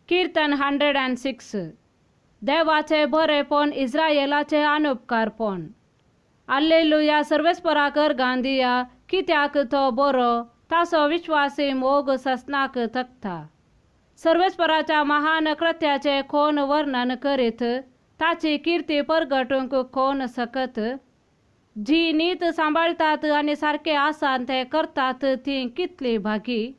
कीर्तन 106. देवाचे बरेपण इस्रायेलाचे अनुपकारपण. alleluya सर्वेस्पराकर गांधिया कित्याक तो बरो तासो विश्वासी मोग ससनाक थकता. सर्वेस्पराच्या महान कृत्याचे कोण वर्णन करीत ताची कीर्ती परगटूंक कोण सकत. जी नीत सांभाळतात आणि सारखे आसान ते करतात ती कितली भागी.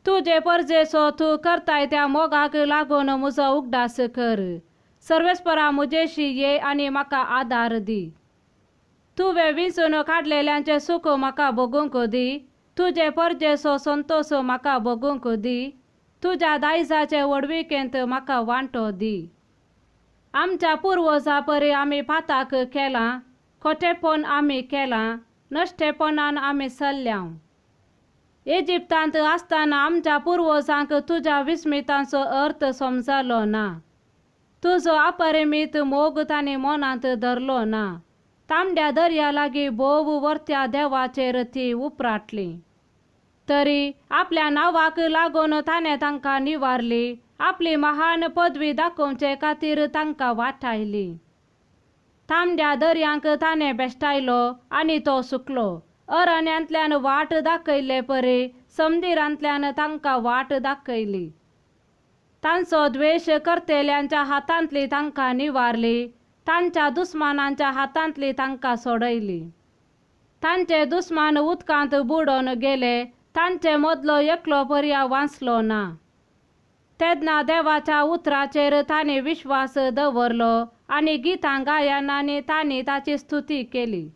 तुझे परजेसो तू करताय त्या मोगाक लागून मुजो उगडास कर. सर्वेस्परा मुजेशी ये आणि म्हाका आदार दी. तुवे विंचून काडलेल्यांचे सुख म्हाका बगूंक दी. तुझे परजेसो संतोष म्हाका बगूंक दी. तुझ्या दायजाचे वडविकेंत म्हाका वांटो दी. आमच्या पुर्वजां परी आमी पाताक केलां, खोटेपण आमी केलां, नश्टेपणान आमी चल्ल्यां. इजिप्तांत आसतना आमच्या पुर्वजांक तुझ्या विस्मितांचो अर्थ समजलो ना. तुजो अपरिमीत मोग तांणी मनांत धरलो ना. तांबड्या दर्या लागीं बोव वर्त्या देवाचेर ती उपराटली. तरी आपल्या नांवाक लागून ताणें तांकां निवारली. आपली महान पदवी दाखोवचे खातीर तांकां वाटायली. तांबड्या दर्यांक ताणें बेश्टायलो आनी तो सुकलो. अरण्यांतल्यान वाट दाखयले परी समंदिरांतल्यान तांकां वाट दाखयली. तांचो द्वेश करतेल्यांच्या हातांतली तांकां निवारली. तांच्या दुस्मानांच्या हातांतली तांकां सोडयली. तांचे दुस्मान उदकांत बुडोवन गेले. तांचे मदलो एकलो पर्या वांचलो ना. तेन्ना देवाच्या उतराचेर तांणी विश्वास दवरलो आनी गितां गायनांनी तांणी ताची स्तुती केली.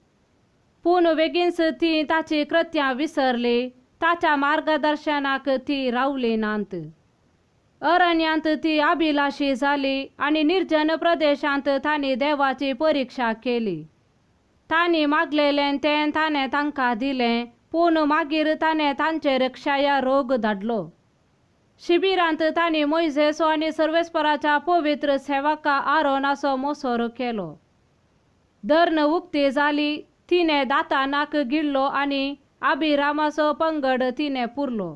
पूण बेगीनच ती ताची कृत्यां विसरली. ताच्या मार्गदर्शनाक ती रावली नांत. अरण्यांत ती अभिलाशी जाली आनी निर्जन प्रदेशांत तांणी देवाची परिक्षा केली. तांणी मागलेलें तें ताणें तांकां दिलें, पूण मागीर ताणें तांचेर क्षया रोग धाडलो. शिबिरांत तांणी मोइसेस आनी सर्वेस्पराच्या पवित्र सेवका आरोनाचो मोसोर केलो. धर्ण उक्ती जाली. तिणें दातानाक गिळ्ळो आनी अभिरामाचो पंगड तिणें पुरलो.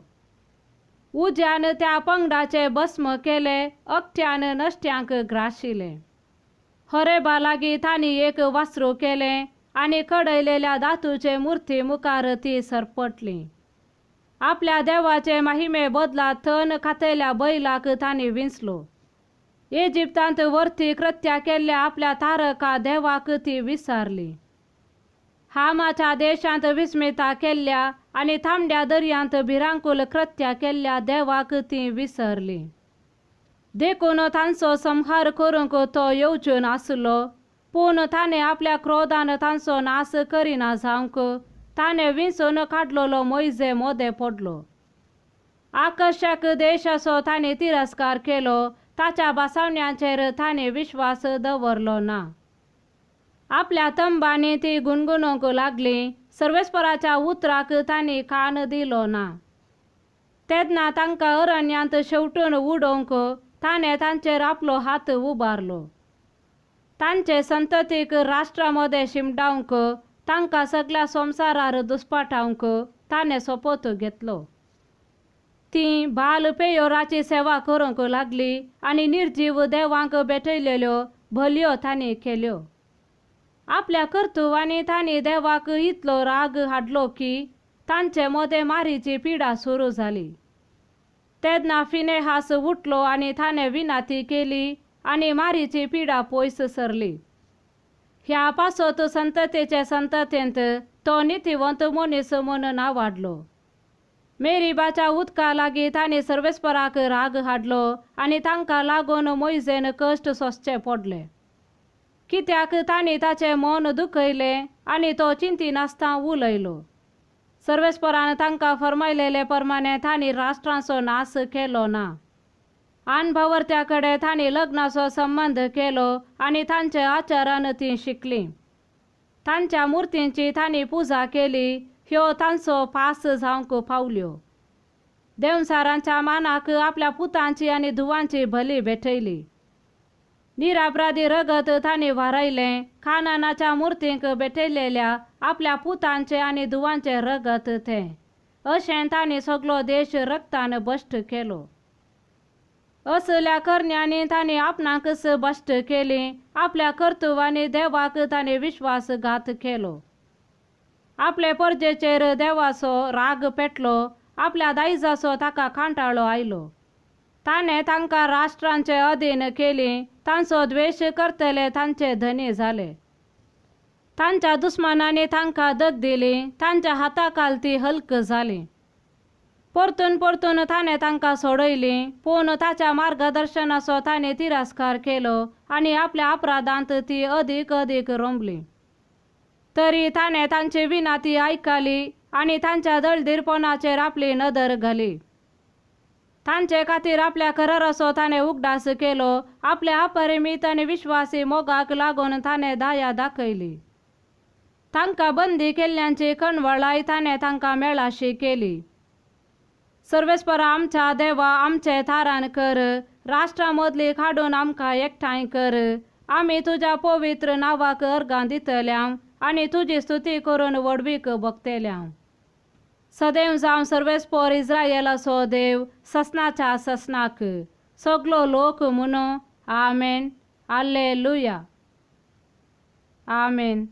उज्यान त्या पंगडाचे भस्म केले. अखट्यान नश्ट्यांक ग्राशिले. होरेबा लागीं तांणी एक वासरू केलें आनी खडयलेल्या धातूचे मुर्ती मुखार ती सरपटली. आपल्या देवाचे महिमे बदला थन खातेल्या बैलाक तांणी विंचलो. इजिप्तांत वर्ती कृत्यां केल्ल्या आपल्या तारका देवाक ती विसारली. हामाच्या देशांत विस्मिता केल्ल्या आनी तांबड्या दर्यांत भिरांकूल कृत्यां केल्ल्या देवाक ती विसरली. देखून तांचो संहार करूंक तो येवचो नासलो. पूण ताणें आपल्या क्रोधान तांचो नाश करिना जावंक ताणें विंचून काडलेलो मोइजे मोदें पडलो. आकर्शक देशाचो ताणें तिरस्कार केलो. ताच्या बासावण्यांचेर ताणें विश्वास दवरलो ना. आपल्या तंबांनी ती गुणगुणोवंक लागली. सर्वेस्पराच्या उतराक तांणी कान दिलो ना. तेन्ना तांकां अरण्यांत शेवटून उडोवंक ताणें तांचेर आपलो हात उबारलो. तांचे संततीक राष्ट्रांमोदें शिमडावंक तांकां सगळ्या संवसारार दुस्पाटावंक ताणें सोपोत घेतलो. ती बाल पेयोराची सेवा करूंक लागली आनी निर्जीव देवांक भेटयलेल्यो भलयो तांणी केल्यो. आपल्या कर्तुवांनी तांणी देवाक इतलो राग हाडलो की तांचे मोदें मारीची पिडा सुरू जाली. तेन्ना फिनेहास उठलो आनी ताणें विनाती केली आनी मारीची पिडा पयस सरली. ह्या पासत संततेचे संततेंत तो नितीवंत मनीस म्हूण नांवाडलो. मेरीबाच्या उदका लागीं तांणी सर्वेस्पराक राग हाडलो आनी तांकां लागून मोइजेन कश्ट सोंसचे पडले. कित्याक तांणी ताचें मन दुखयलें आनी तो चिंतिनासतना उलयलो. सर्वेस्परान तांकां फर्मायलेले प्रमाणे तांणी राष्ट्रांचो नाश केलो ना. अणभवर्त्या कडेन तांणी लग्नाचो संबंध केलो आनी तांचे आचारान ती शिकलीं. तांच्या मुर्तींची तांणी पुजा केली. ह्यो तांचो पास जावंक पावल्यो. देवसारांच्या मानाक आपल्या पुतांची आनी धुवांची बली भेटयली. निरापराधी रगत तांणी व्हारयलें. खानानाच्या मुर्तींक भेटयलेल्या आपल्या पुतांचे आनी धुवांचे रगत तें. अशें तांणी सगळो देश रक्तान भश्ट केलो. असल्या करण्याने ताने आपणाकच भ्रष्ट केले, आपल्या कर्तृत्वाने देवाक ताने विश्वासघात केलो. आपले परजेचेर देवाचो राग पेटलो, आपल्या दायजाचो ताका कांटाळो आयलो. ताने तांकां राष्ट्रांचे अधीन केले, तांचो द्वेष करतले तांचे धनी झाले. तांच्या दुस्मनाने तांकां दग दिली, तांच्या हाताखालती हलक झाली. परतून परतून ताने तांकां सोडयली, पूण ताच्या मार्गदर्शनाचो ताने तिरस्कार केलो आणि आपल्या अपराधांत ती अधिक अधिक रमली. तरी ताने तांची विनंती ऐकली आणि तांच्या दळदीरपणाचेर आपली नदर घाली. तांचे खातीर आपल्या कराराचो ताने उगडास केलो, आपल्या अपरिमित आणि विश्वासी मोगाक लागून ताने दया दाखयली. तांकां बंदी केल्ल्यांची कणवळाय ताने तांकां मेळाशी केली. सर्वेस्परा आमच्या देवा, आमचे थारान कर, राष्ट्रांमदली काडून आमकां एकठांय कर. आमी तुज्या पवित्र नांवाक अर्गां दितल्या आणि तुजी स्तुती करून वडवीक बगतल्या. सदैव जावं सर्वेस्पर इस्रायेलाचो देव, ससनाच्या ससनाक. सगलो लोक म्हणो आमेन. हालेलुया. आमेन.